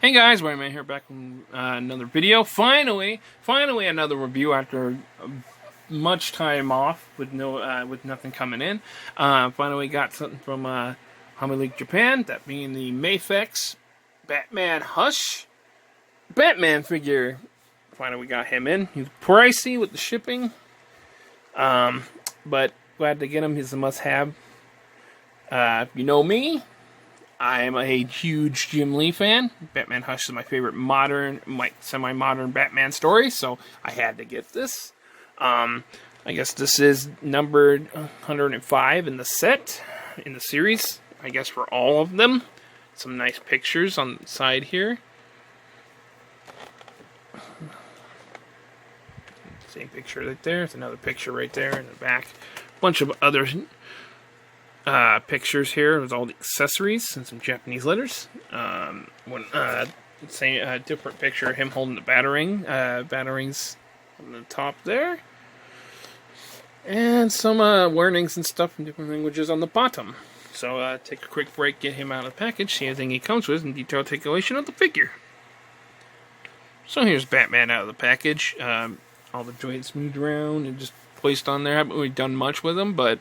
Hey guys, Wayman here, back from another video. Finally another review after much time off with nothing coming in. Finally got something from Hami League Japan, that being the Mafex Batman Hush Batman figure. Finally got him in. He's pricey with the shipping, but glad to get him. He's a must-have. You know me. I am a huge Jim Lee fan. Batman Hush is my favorite semi-modern Batman story, so I had to get this. I guess this is numbered 105 in the set, in the series, I guess for all of them. Some nice pictures on the side here. Same picture right there. There's another picture right there in the back. Bunch of other pictures here with all the accessories and some Japanese letters. Different picture of him holding the batterings on the top there, and some warnings and stuff in different languages on the bottom. So take a quick break, get him out of the package, see everything he comes with, and detailed articulation of the figure. So here's Batman out of the package. All the joints moved around and just placed on there. Haven't really done much with them, but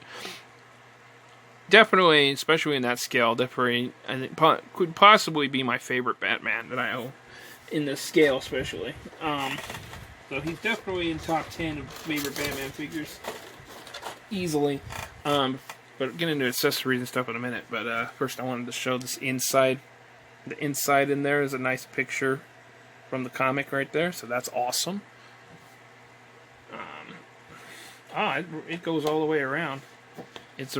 definitely, especially in that scale, definitely, I think could possibly be my favorite Batman that I own in this scale, especially. So he's definitely in top 10 of favorite Batman figures, easily. But I'll get into accessories and stuff in a minute. But first, I wanted to show this inside. The inside in there is a nice picture from the comic right there, so that's awesome. It goes all the way around. It's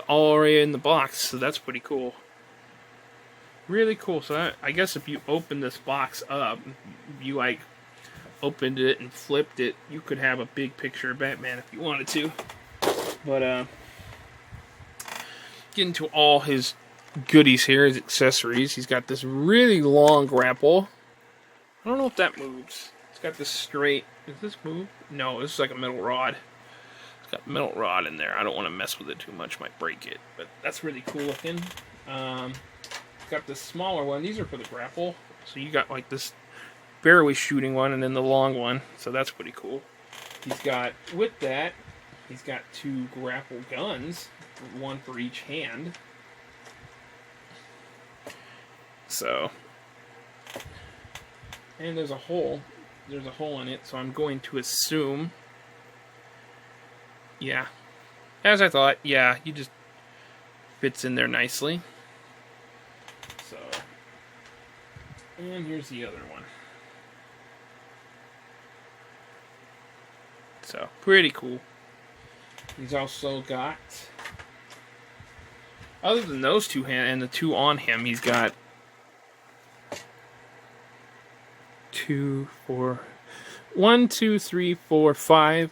already in the box, so that's pretty cool. Really cool. So I guess if you open this box up, you like opened it and flipped it, you could have a big picture of Batman if you wanted to. But get into all his goodies here, his accessories. He's got this really long grapple. I don't know if that moves. It's got this straight. Does this move? No, this is like a metal rod. Got a metal rod in there. I don't want to mess with it too much, might break it, but that's really cool looking. Got this smaller one. These are for the grapple, so you got like this barely shooting one and then the long one, so that's pretty cool. He's got, with that, he's got two grapple guns, one for each hand. So, and there's a hole in it, so I'm going to assume, yeah, as I thought, yeah, he just fits in there nicely. So, and here's the other one. So, pretty cool. He's also got, other than those two and the two on him, he's got 1, 2, 3, 4, 5,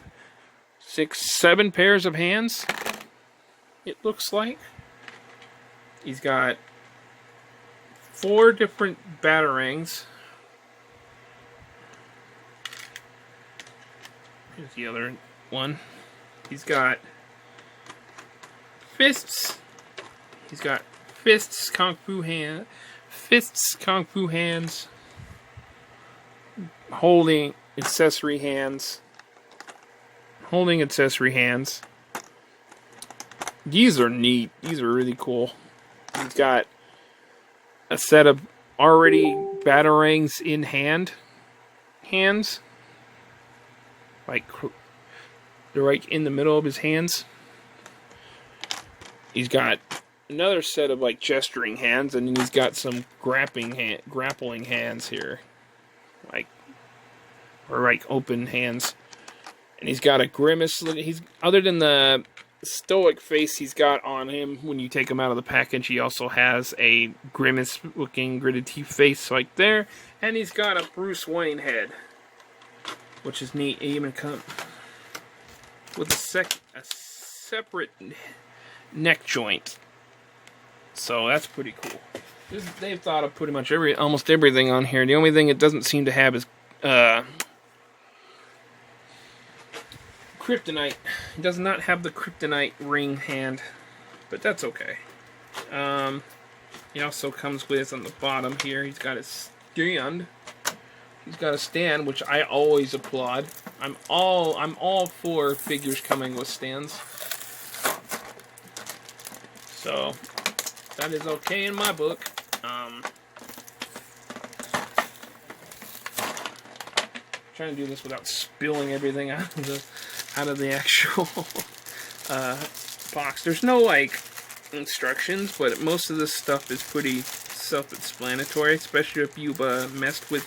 6, 7 pairs of hands, it looks like. He's got 4 different batarangs. Here's the other one. He's got fists. He's got fists, kung fu hands, holding accessory hands. These are neat. These are really cool. He's got a set of already batarangs in hands. Like, they're like in the middle of his hands. He's got another set of like gesturing hands, and then he's got some grappling hands here. Like open hands. And he's got a grimace. He's, other than the stoic face he's got on him when you take him out of the package, he also has a grimace-looking gritted teeth face right there. And he's got a Bruce Wayne head, which is neat. He even comes with a separate neck joint. So that's pretty cool. They've thought of pretty much almost everything on here. The only thing it doesn't seem to have is kryptonite. He does not have the kryptonite ring hand, but that's okay. He also comes with, on the bottom here, he's got his stand. He's got a stand, which I always applaud. I'm all for figures coming with stands. So that is okay in my book. Trying to do this without spilling everything out of the actual box. There's no like instructions, but most of this stuff is pretty self-explanatory, especially if you've messed with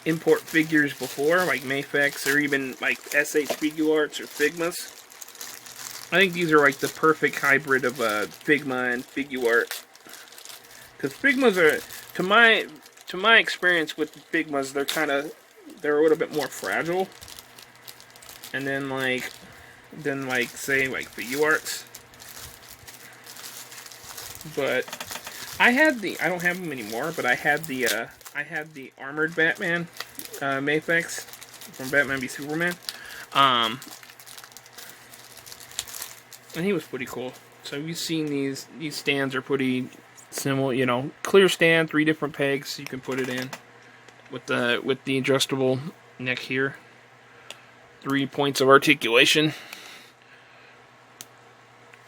import figures before, like Mafex or even like SH Figuarts or Figmas. I think these are like the perfect hybrid of Figma and Figuart, because Figmas are, to my experience with the Figmas, they're a little bit more fragile, and then like say like Figuarts. But I don't have them anymore, but I had the armored Batman Mafex from Batman v Superman, and he was pretty cool. So you've seen these stands are pretty similar, you know, clear stand, 3 different pegs you can put it in with the adjustable neck here, 3 points of articulation,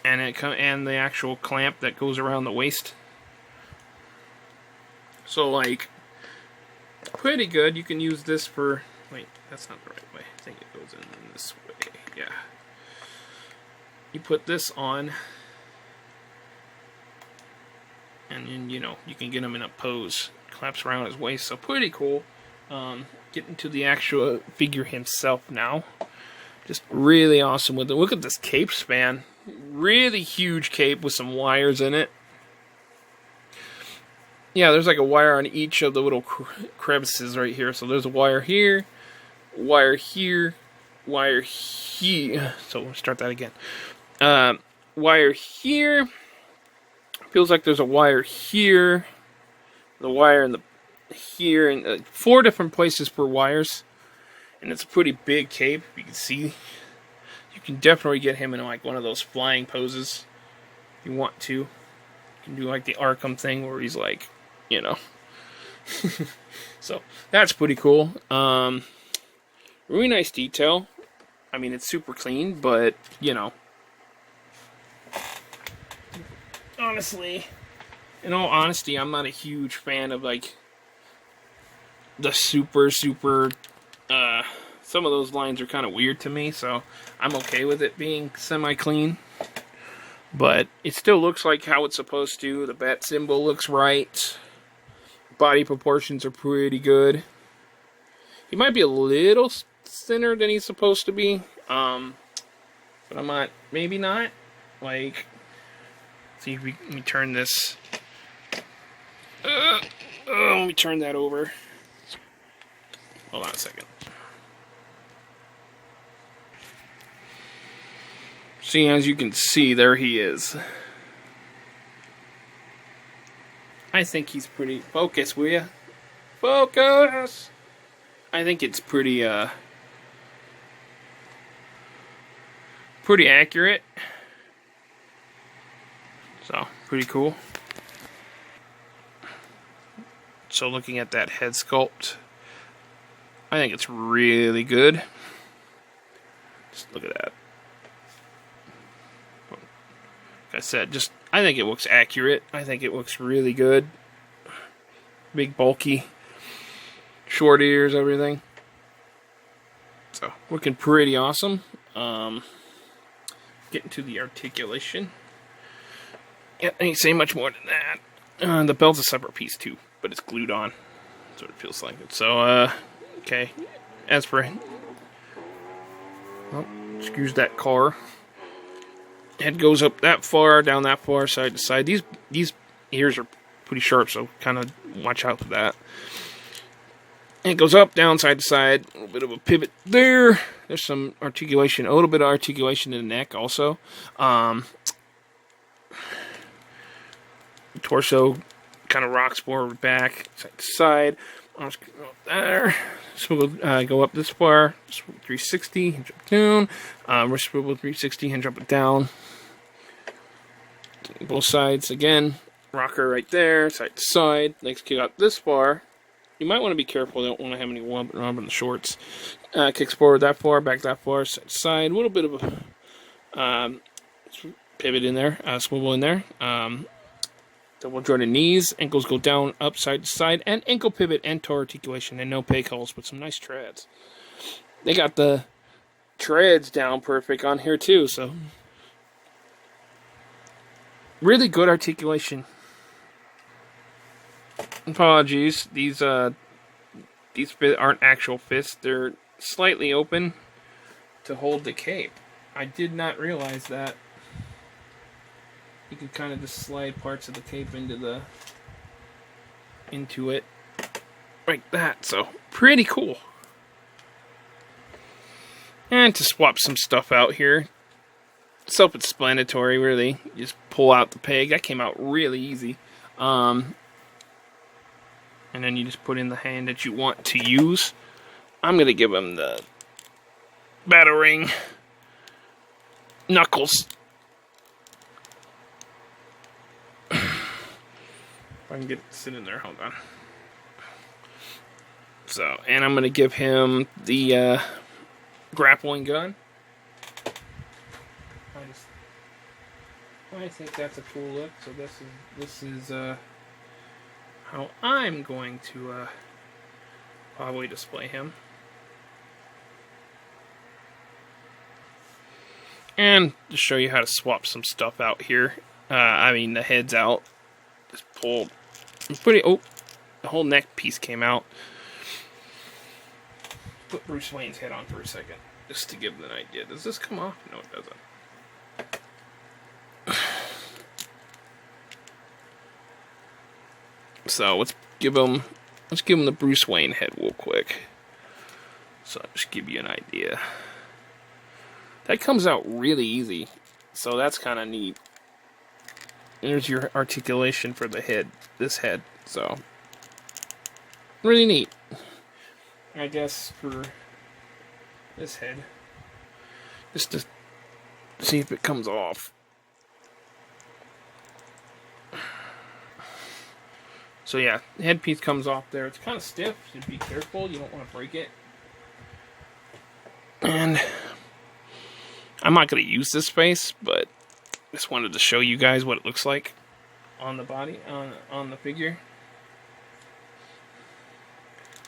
and the actual clamp that goes around the waist. So like, pretty good. You can use this for, wait, that's not the right way. I think it goes in this way. Yeah. You put this on, and then, you know, you can get him in a pose. Claps around his waist, so pretty cool. Getting to the actual figure himself now. Just really awesome with it. Look at this cape span. Really huge cape with some wires in it. Yeah, there's like a wire on each of the little crevices right here. So there's a wire here, wire here, wire here. So we'll start that again. Wire here. Feels like there's a wire here. The wire in the here, and 4 different places for wires. And it's a pretty big cape. You can see. You can definitely get him in like one of those flying poses if you want to. You can do like the Arkham thing where he's like, you know. So that's pretty cool. Really nice detail. I mean, it's super clean, but you know, honestly, in all honesty, I'm not a huge fan of like the super some of those lines are kind of weird to me, so I'm okay with it being semi-clean. But it still looks like how it's supposed to. The bat symbol looks right. Body proportions are pretty good. He might be a little thinner than he's supposed to be. But I'm not, maybe not. Like, see if let me turn this. Let me turn that over. Hold on a second. See, as you can see, there he is. I think he's pretty... Focus, will ya? Focus! I think it's pretty, pretty accurate. So, pretty cool. So, looking at that head sculpt, I think it's really good. Just look at that. Like I said, I think it looks accurate. I think it looks really good. Big, bulky, short ears, everything. So, looking pretty awesome. Getting to the articulation. Yeah, I ain't say much more than that. The belt's a separate piece too, but it's glued on. That's what it feels like. So, okay. As for... Oh, excuse that car. Head goes up that far, down that far, side to side. These ears are pretty sharp, so kind of watch out for that. And it goes up, down, side to side. A little bit of a pivot there. There's some articulation, a little bit of articulation in the neck also. Torso kind of rocks forward, back, side to side. Arms go up there. Swivel, go up this far. Swivel 360, hinge up down. Wrist swivel 360, hinge up and down. Both sides again. Rocker right there, side to side. Legs kick out this far. You might want to be careful. Don't want to have any wump in the shorts. Kicks forward that far, back that far, side to side. A little bit of a pivot in there, swivel in there. Double jointed knees, ankles go down, up, side to side, and ankle pivot and toe articulation, and no peg holes, but some nice treads. They got the treads down perfect on here too, so really good articulation. Apologies, these aren't actual fists. They're slightly open to hold the cape. I did not realize that. You can kind of just slide parts of the cape into it like that. So pretty cool. And to swap some stuff out here, self-explanatory really. You just pull out the peg. That came out really easy. And then you just put in the hand that you want to use. I'm going to give him the battering knuckles. If I can get it to sit in there, hold on. So, and I'm going to give him the grappling gun. I think that's a cool look. So this is how I'm going to probably display him. And to show you how to swap some stuff out here. The head's out. Just pulled. The whole neck piece came out. Put Bruce Wayne's head on for a second, just to give them an idea. Does this come off? No, it doesn't. So let's give him the Bruce Wayne head real quick. So I'll just give you an idea. That comes out really easy. So that's kind of neat. There's your articulation for the head. This head. So really neat. I guess for this head, just to see if it comes off. So yeah, the headpiece comes off there. It's kind of stiff, so be careful. You don't want to break it. And I'm not going to use this face, but just wanted to show you guys what it looks like on the body, on the figure.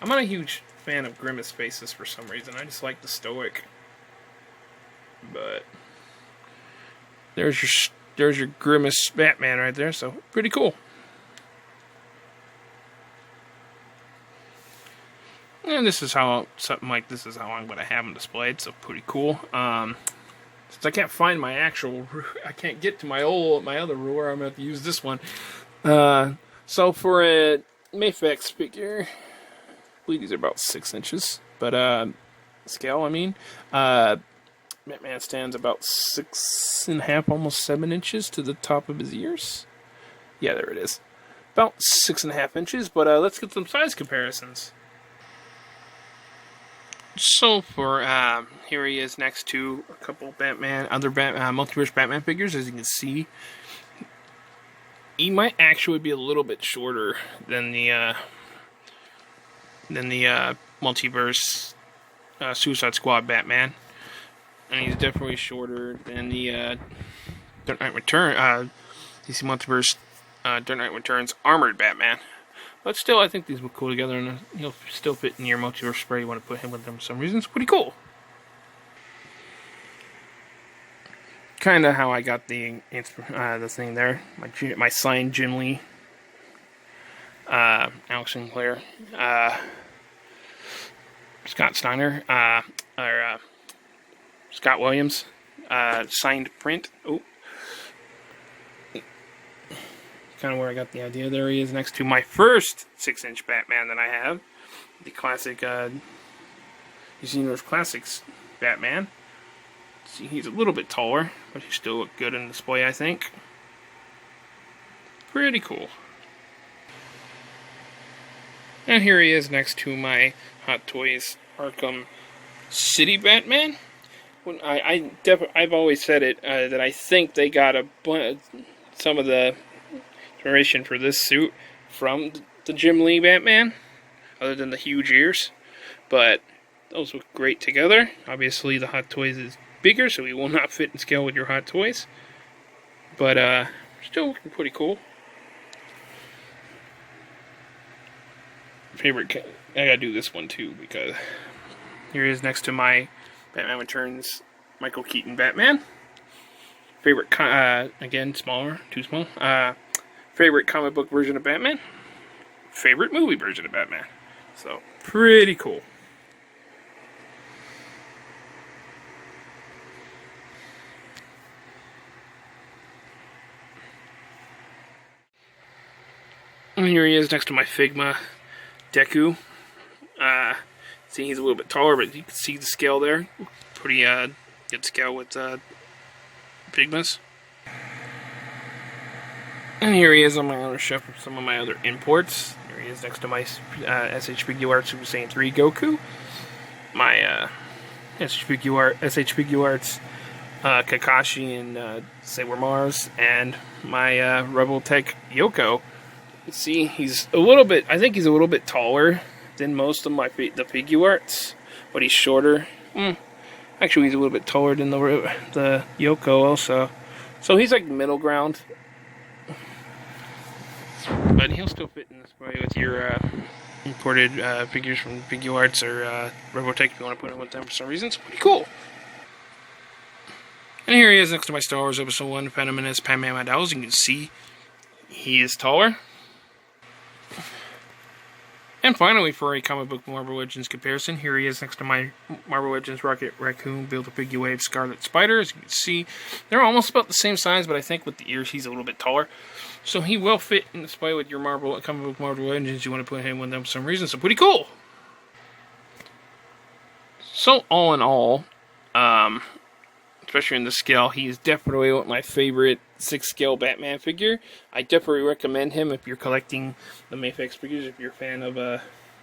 I'm not a huge fan of grimace faces for some reason. I just like the stoic. But there's your grimace Batman right there. So pretty cool. And this is how something like this is how I'm going to have them displayed. So pretty cool. Since I can't find my actual, I can't get to my other ruler. I'm going to have to use this one. So for a Mafex figure, I believe these are about 6 inches, but scale. Batman stands about 6.5, almost 7 inches to the top of his ears. Yeah, there it is, about 6.5 inches. But let's get some size comparisons. So for here he is next to a couple other multiverse Batman figures. As you can see, he might actually be a little bit shorter than the multiverse Suicide Squad Batman, and he's definitely shorter than the Dark Knight Returns DC Multiverse Dark Knight Returns armored Batman. But still, I think these look cool together, and he'll still fit in your multiverse spray. You want to put him with them for some reason. It's pretty cool. Kind of how I got the thing there. My signed Jim Lee, Alex Sinclair, Scott Steiner, Scott Williams, signed print. Oh. Kind of where I got the idea. There he is next to my first 6-inch Batman that I have, the classic DC Universe Classics Batman. See, he's a little bit taller, but he still look good in display, I think. Pretty cool. And here he is next to my Hot Toys Arkham City Batman. I've always said it that I think they got some of the inspiration for this suit from the Jim Lee Batman, other than the huge ears. But those look great together. Obviously, the Hot Toys is bigger, so he will not fit in scale with your Hot Toys. But still looking pretty cool. Favorite, I gotta do this one too, because here he is next to my Batman Returns Michael Keaton Batman. Favorite, again, smaller, too small. Favorite comic book version of Batman. Favorite movie version of Batman. So, pretty cool. And here he is next to my Figma Deku. See, he's a little bit taller, but you can see the scale there. Pretty good scale with Figmas. And here he is on my other shelf of some of my other imports. Here he is next to my SH Figuarts Super Saiyan 3 Goku. My SH Figuarts Kakashi and Sailor Mars. And my Rebel Tech Yoko. You see, he's a little bit, I think he's a little bit taller than most of the Figuarts, but he's shorter. Actually, he's a little bit taller than the Yoko also. So he's like middle ground. But he'll still fit in this way with your imported figures from Figuarts or Robotech if you want to put him with them for some reason. It's pretty cool. And here he is next to my Star Wars Episode 1 Phantom Menace Padme Amidala. You can see he is taller. And finally, for a comic book Marvel Legends comparison, here he is next to my Marvel Legends Rocket Raccoon Build-A-Figure-Wave Scarlet Spider. As you can see, they're almost about the same size, but I think with the ears, he's a little bit taller. So he will fit in display with your comic book Marvel Legends. You want to put him with them for some reason, so pretty cool. So all in all, especially in the scale, he is definitely my favorite 6-scale Batman figure. I definitely recommend him if you're collecting the Mafex figures, if you're a fan of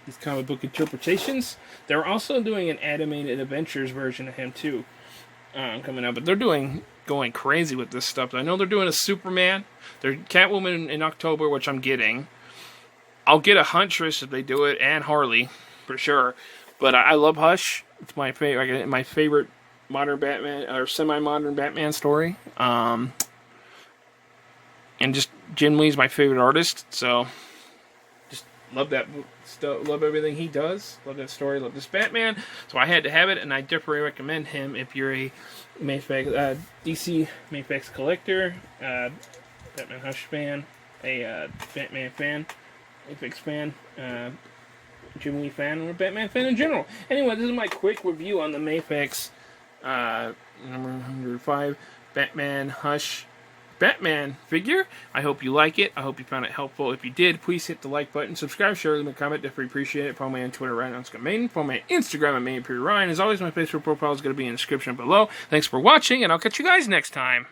these comic book interpretations. They're also doing an animated Adventures version of him too, coming out, but they're going crazy with this stuff. I know they're doing a Superman, they're Catwoman in October, which I'm getting. I'll get a Huntress if they do it, and Harley, for sure. But I love Hush. It's my favorite modern Batman, or semi-modern Batman story. And just Jim Lee's my favorite artist, so just love that stuff, love everything he does, love that story, love this Batman. So I had to have it, and I definitely recommend him if you're a Mafex, DC Mafex collector, Batman Hush fan, a Batman fan, Mafex fan, Jim Lee fan, or Batman fan in general. Anyway, this is my quick review on the Mafex number 105 Batman Hush Batman figure. I hope you like it. I hope you found it helpful. If you did, please hit the like button, subscribe, share, leave a comment. Definitely appreciate it. Follow me on Twitter, Ryan _Maiden. Follow me on Instagram at Maiden_Ryan. As always, my Facebook profile is going to be in the description below. Thanks for watching, and I'll catch you guys next time.